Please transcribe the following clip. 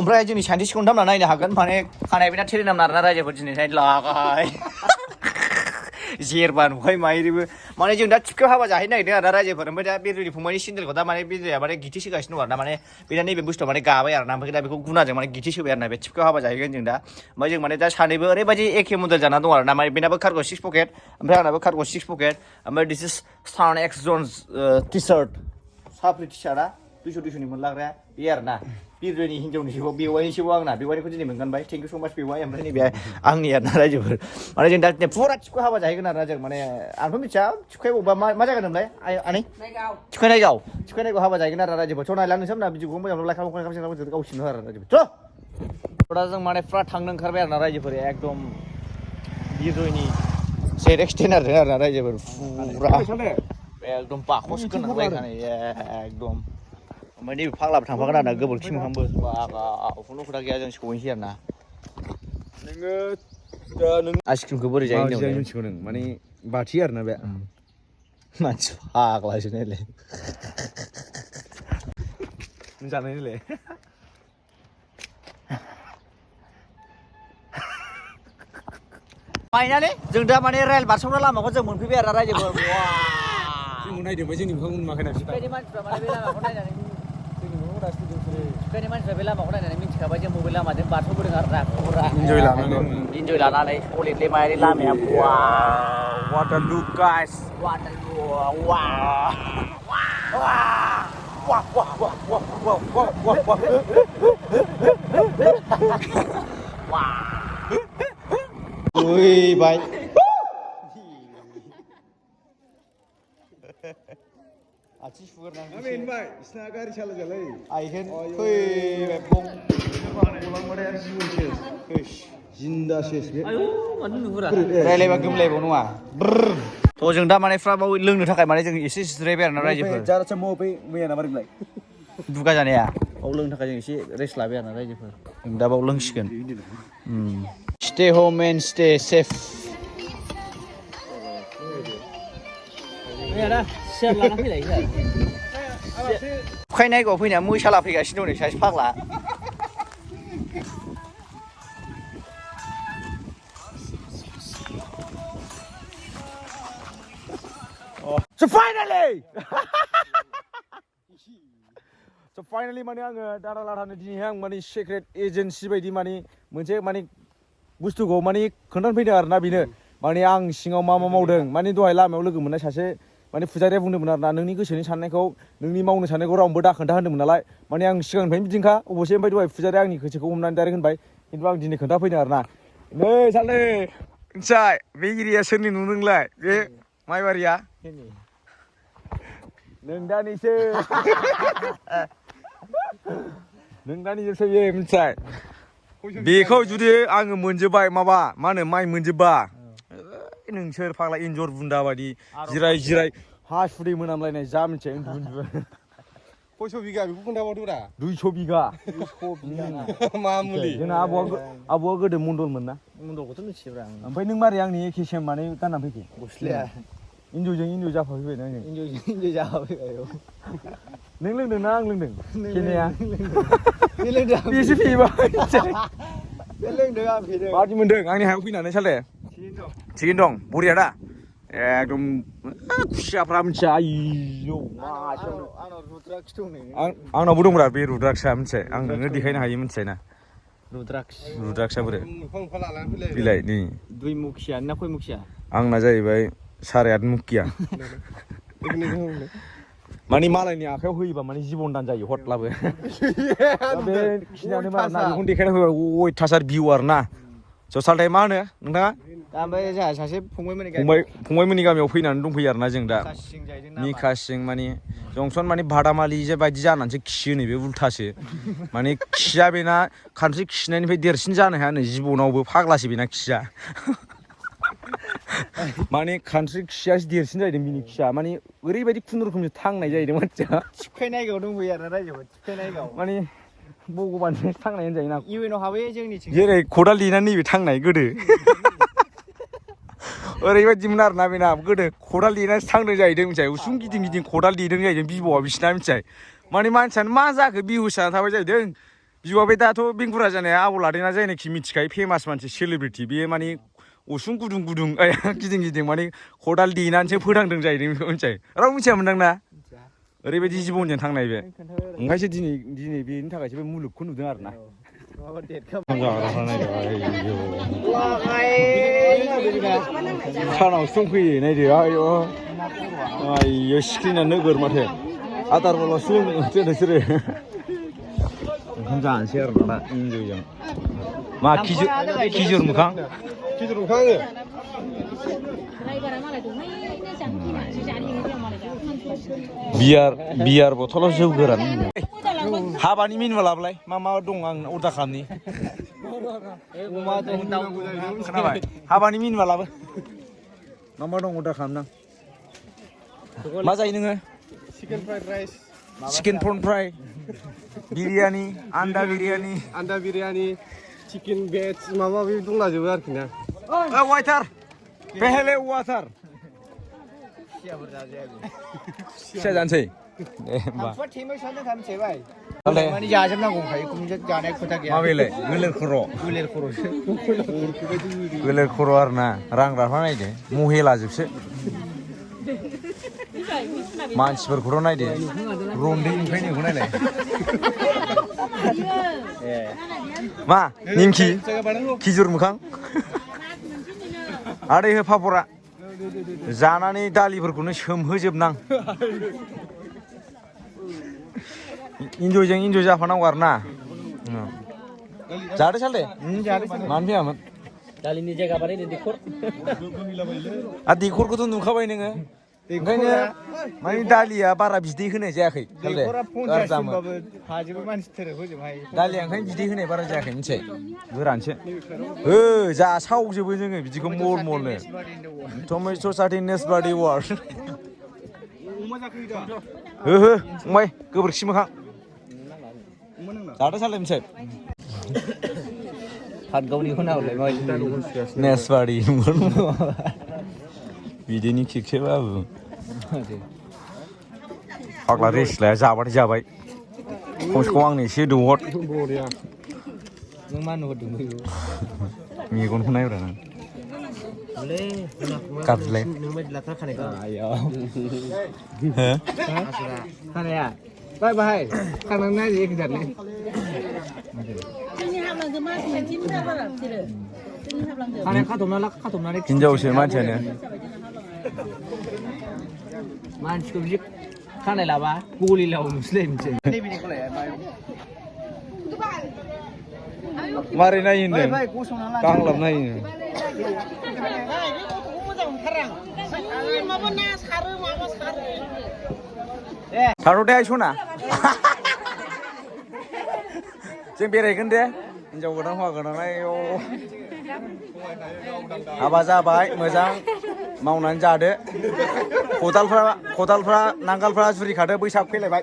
ओमफ्राय जोंनि साइन्टिस्टखौ नोंथांमोना नायनो हागोन माने खानाय बिना टेलिनाम आरोना रायजोफोर दिनैहाय लागाय जेरबा नुबाय माइरिबो माने जों दा थिपकायाव हाबा जाहैनो नागिरदों आरोना रायजोफोर ओमफ्राय दा बेदरनि फंबायनि सिन्देलखौ दा माने बेदरया माने गिथिस होगासिनो दं आरोना माने बेना नैबे बुस्थुआ माने गाबाय आरोना ओमफ्राय दा बेखौ गुनाजों माने गिथिस होबाय आरोना बे थिपकायाव हाबा जाहैगोन जों दा ओमफ्राय जों माने दा सानैबो ओरैबायदि एखे मडेल जानानै दं आरोना माने बेनाबो कार्ग' 6 पकेट ओमफ्राय आंनाबो कार्ग' 6 पकेट ओमफ्राय दिस इज साउन्ड एक्स जन्स टि सार्ट साफ्रि टि सार्टआ 200 नि मोनलाग्राया बे आरोना बिरनि हिन्जावनिसोबाव बेवाइनिसोबाव आंना बेवाइनिखौ दिनै मोनगानबाय थेंक इउ स' माच बेवाइ ओमफ्राय नैबे आंनि आरोना रायजोफोर माने जों दा फुरा थिपकायाव हाबा जाहैगोन आरोना जों माने आंथ' मिथिया थिपकायाव बबेबा मा जायगा होनोमोनलाय आनै थिपकानायगाव हाबा जाहैगोन आरो रायजोफोर थ' नायला नोंसोर ना बिदिखौ मोजां लाइक खालामो गावसिनो आरो रायजोफोर थ' दा जों माने फुरा थांनो ओंखारबाय आरोना रायजोफोर एकदम बिरनि जेट एक्सटेन्डारजों आरोना रायजोफोर फुरा एकदम बाखस गोनां जायगानि एकदम ओमफ्राय नैबे फाग्लाबो थांफागोन आरोना गोबोरखि मोखांबो खुनु खोथा गैया जों सहैनोसै आरोना नोङो दा नों आइसक्रिमखौ बोरै जायो होनदों मिथिगौ नों माने बाथि आरोना बे मानसि फाग्लासो नायलाय नों जानाय नायलाय माइनानै जों दा माने रेल बारस'ग्रा लामाखौ जों मोनफैबाय आरोना रायजोफोर जोंखौ नायदोंबाय जोंनि मोखांखौ नुवाखै ना थिपकानि मानसिफ्रा माने बे लामाखौ नायनानै जोंनि मोखांखौ दासिम नुदों थिपकानि मानसिफ्रा बे लामाखौ नायनानै मिथिखाबाय जों बबे लामाजों बारस'बोदों आरोना फुरा इन्जय लानानै सलिडलि माने लामाया What a look guys फैबाय आथिं सुगारनानै मोनबाय बिसिना गारि सालायजालै आइहेन फैबाय बं जिन्दा सेस बे रायलायबा गोमलायबाव नङा थ' जों दा माने फ्रा बाव लोंनो थाखाय माने जों एसे जिरायबाय आरोना रायजोफोर जाराचा मो बै मैया ना मारैमोनलाय दुगा जानाया बाव लोंनो थाखाय जों एसे रेस्ट लाबाय आरोना रायजोफोर जों दा बाव लोंसिगोन stay home and stay safe फैनायगाव फैनाया मोसाला फैगासिनो दं नै सासे फाग्ला So finally माने आङो दारा लारानो दिनैहाय आं माने सिक्रेट एजेन्सि बायदि माने मोनसे माने बुस्थुखौ माने खोन्थानो फैदों आरोना बेनो माने आं सिङाव मा मावदों माने दहाय लामायाव लोगो मोननाय सासे माने फुजारिया बुंदोंमोन आरोना नोंनि गोसोनि साननायखौ नोंनि मावनो साननायखौ रावनोबो दा खोन्था होन्दोंमोन नालाय माने आं सिगांनिफ्रायनो बिदिनोखा अबसे ओमफ्राय दहाय फुजारिया आंनि गोसोखौ हमनानै डाइरेक्ट होनबाय खिन्थु आं दिनै खोन्थाफैदों आरोना नै साले मिथिबाय बे एरिया सोरनि नुदोंलाय बे माइबारिया नों दानिसो नों दानिसो बेयो मिथिबाय बेखौ जुदि आङो मोनजोबबाय माबा मा होनो माइ मोनजोबबा नोंसोर फाग्ला एन्जर बुन्दा बायदि जिराय हासुदै मोनामलायनाय जा मिथिबाय उन्दु खयस' बिगा बेखौ खोन्थाबावदोब्रा 200 बिगा मा मुलि जोंना आबौआ गोदो मन्दलमोन ना मन्दलखौथ' मिथियोब्रा आं ओमफ्राय नों मारै आंनि एखे सेम माने गानना फैखो गस्लाया इन्जयजों इन्जय जाफाफैबाय ना आङो इन्जय जाफैबाय औ नों लोंदों ना आं लोंदों केनेया बे लोंदों बेसो फेबाय बे लोंदों आं फेदों बादि मोनदों आंनि हायाव फैनानै साले थिगैनो दं बरिया दा एकदम खुसियाफ्रा मिथिया आयौ आंनाव रुद्राक्ष दं नै आंनावबो दंब्रा बे रुद्राक्सआ मिथिबाय आं नोंनो देखायनो हायो मिथिबाय ना रुद्राक्सआ बोरै बिलाइ नै दुइ मुखिया ना खय मुखिया आंना जाहैबाय 8.5 मुखिया माने मालायनि आखायाव होयोबा माने जिबन दान जायो हटलाबो बे खिनानै मारना बेखौनो देखायना होबाय अयथासार भिउ आरोना स' सालथाय मा होनो नोंथाङा दा ओमफ्राय जोंहा सासे फंबायमोननि गामियाव फैनानै दंफैयो आरोना जों दा मिका सिं माने जंसन माने बादामालि बायदि जानानैसो खियो नै बे उल्थासो माने खिया बेना खानस्रि खिनायनिफ्राय देरसिन जानो हायानो जिबनावबो फाग्लासो बेना खिया माने खानस्रि खियासो देरसिन जाहैदों बिनि खिया माने ओरैबायदि खुनुरुखुमसो थांनाय जाहैदों मानसिया थिपकानायगाव दंफैयो आरोना रायजोफोर थिपकानायगाव माने भगबानजों थांनाय होनजायो ना इउएनआव हाबहैयो जोंनिथिं जेरै खदाल लिनानै नैबे थांनाय गोदो ओरैबायदिमोन आरोना बेना गोदो खदाल लिनानैसो थांदों जाहैदों मिथिबाय उसुं गिदिं खदाल लिदों जाहैदों बिबौआ बिसिना मिथिबाय माने मानसियानो मा जाखो बिहुस जाना थाबाय जाहैदों बिबा बे दाथ' बेंगुरा जानाया आबौ लादेना जायनाखि मिथिखायो फेमास मानसि सेलिब्रिटि बेयो माने उसुं गुदुं गुदुं गिदिं गिदिं माने खदाल देनानैसो फोथांदों जाहैदों बेखौ मिथिबाय रावबो मिथियामोनदां ना ओरैबायदि जिबनजों थांनाय बे ओंखायसो दिनै बेनि थाखायसो बे मुलुगखौ नुदों आरो ना सानावसो दंफैयो नायदो आयौ आयौ स्क्रिना नोगोर माथो आदारबोल'सो लोंदों नोंसोरो ओंखाम जानोसै आरो ना इन्जयजों मा खिजुर मोखां खिजुर मोखां आङो बियार बथलाव जौ गोरान हाबानि मेनुआ लाबोलाय मा मा दं आं अर्डार खालामनि खोनाबाय हाबानि मेनुआ लाबो मा मा दं अर्डार खालामनां मा जायो नोङो chicken fried rice chicken prawn fry biryani आन्डा बिरियानि चिकेन भेज माबा माबि दंलाजोबो आरोखि ना वाइटार पेहेले वाटार फिसा जानोसै दे होमबा माने जाजोबनांगौ जानाय खोथा गैया माबेलाय गोलेर खर' आरो ना रां राफा नायदो महेलाजोबसो मानसिफोरखौथ' नायदो रन्दै ओंखायनो नोंखौ नायलाय मा निमखि खिजुर मोखां आदै हो पापरा जानानै दालिफोरखौनो सोमहोजोबनां इन्जय जाफानांगौ आरो ना जादो सालदे मानो फैयामोन दालिनि जायगा बानायनो दैखर दैखरखौथ' नुखाबाय नोङो ओंखायनो माने दालिया बारा बिदै होनाय जायाखै दालिया ओंखायनो बिदै होनाय बारा जायाखै मिथिबाय गोरानसो जासावजोबो जोङो बिदिखौ मलनो टमेट' साथि नेसबादि वार्ड फंबाय गोबोरखि मोखां जादो सालाय मिथिबाय हादगावनिखौ नाहरलाय नेसबादि बिदिनि किकसो बाबु फाग्ला रेस्ट लाया जाबाथाय जाबाय खमसे खम आंनो एसे दौहर नों मा नुहरदों मेगनखौ नायब्रा नों गाबज्रिलाय खानाया बाहाय खानानै नायदो एखजारलै खाथबनानै हिनजावसो मानसियानो मानसिखौ बिदि खानाय लाबा गलिलाव नुसैलाय मोनसे मारै नायो होनदों गांलाब नायो थाथ'दे आइ सना जों बेरायगोन दे हिनजाव गोदान हौवा गोदान हाबा जाबाय मोजां मावनानै जादो खदालफ्रा नांगालफ्रा जुरिखादो बैसाग फैलायबाय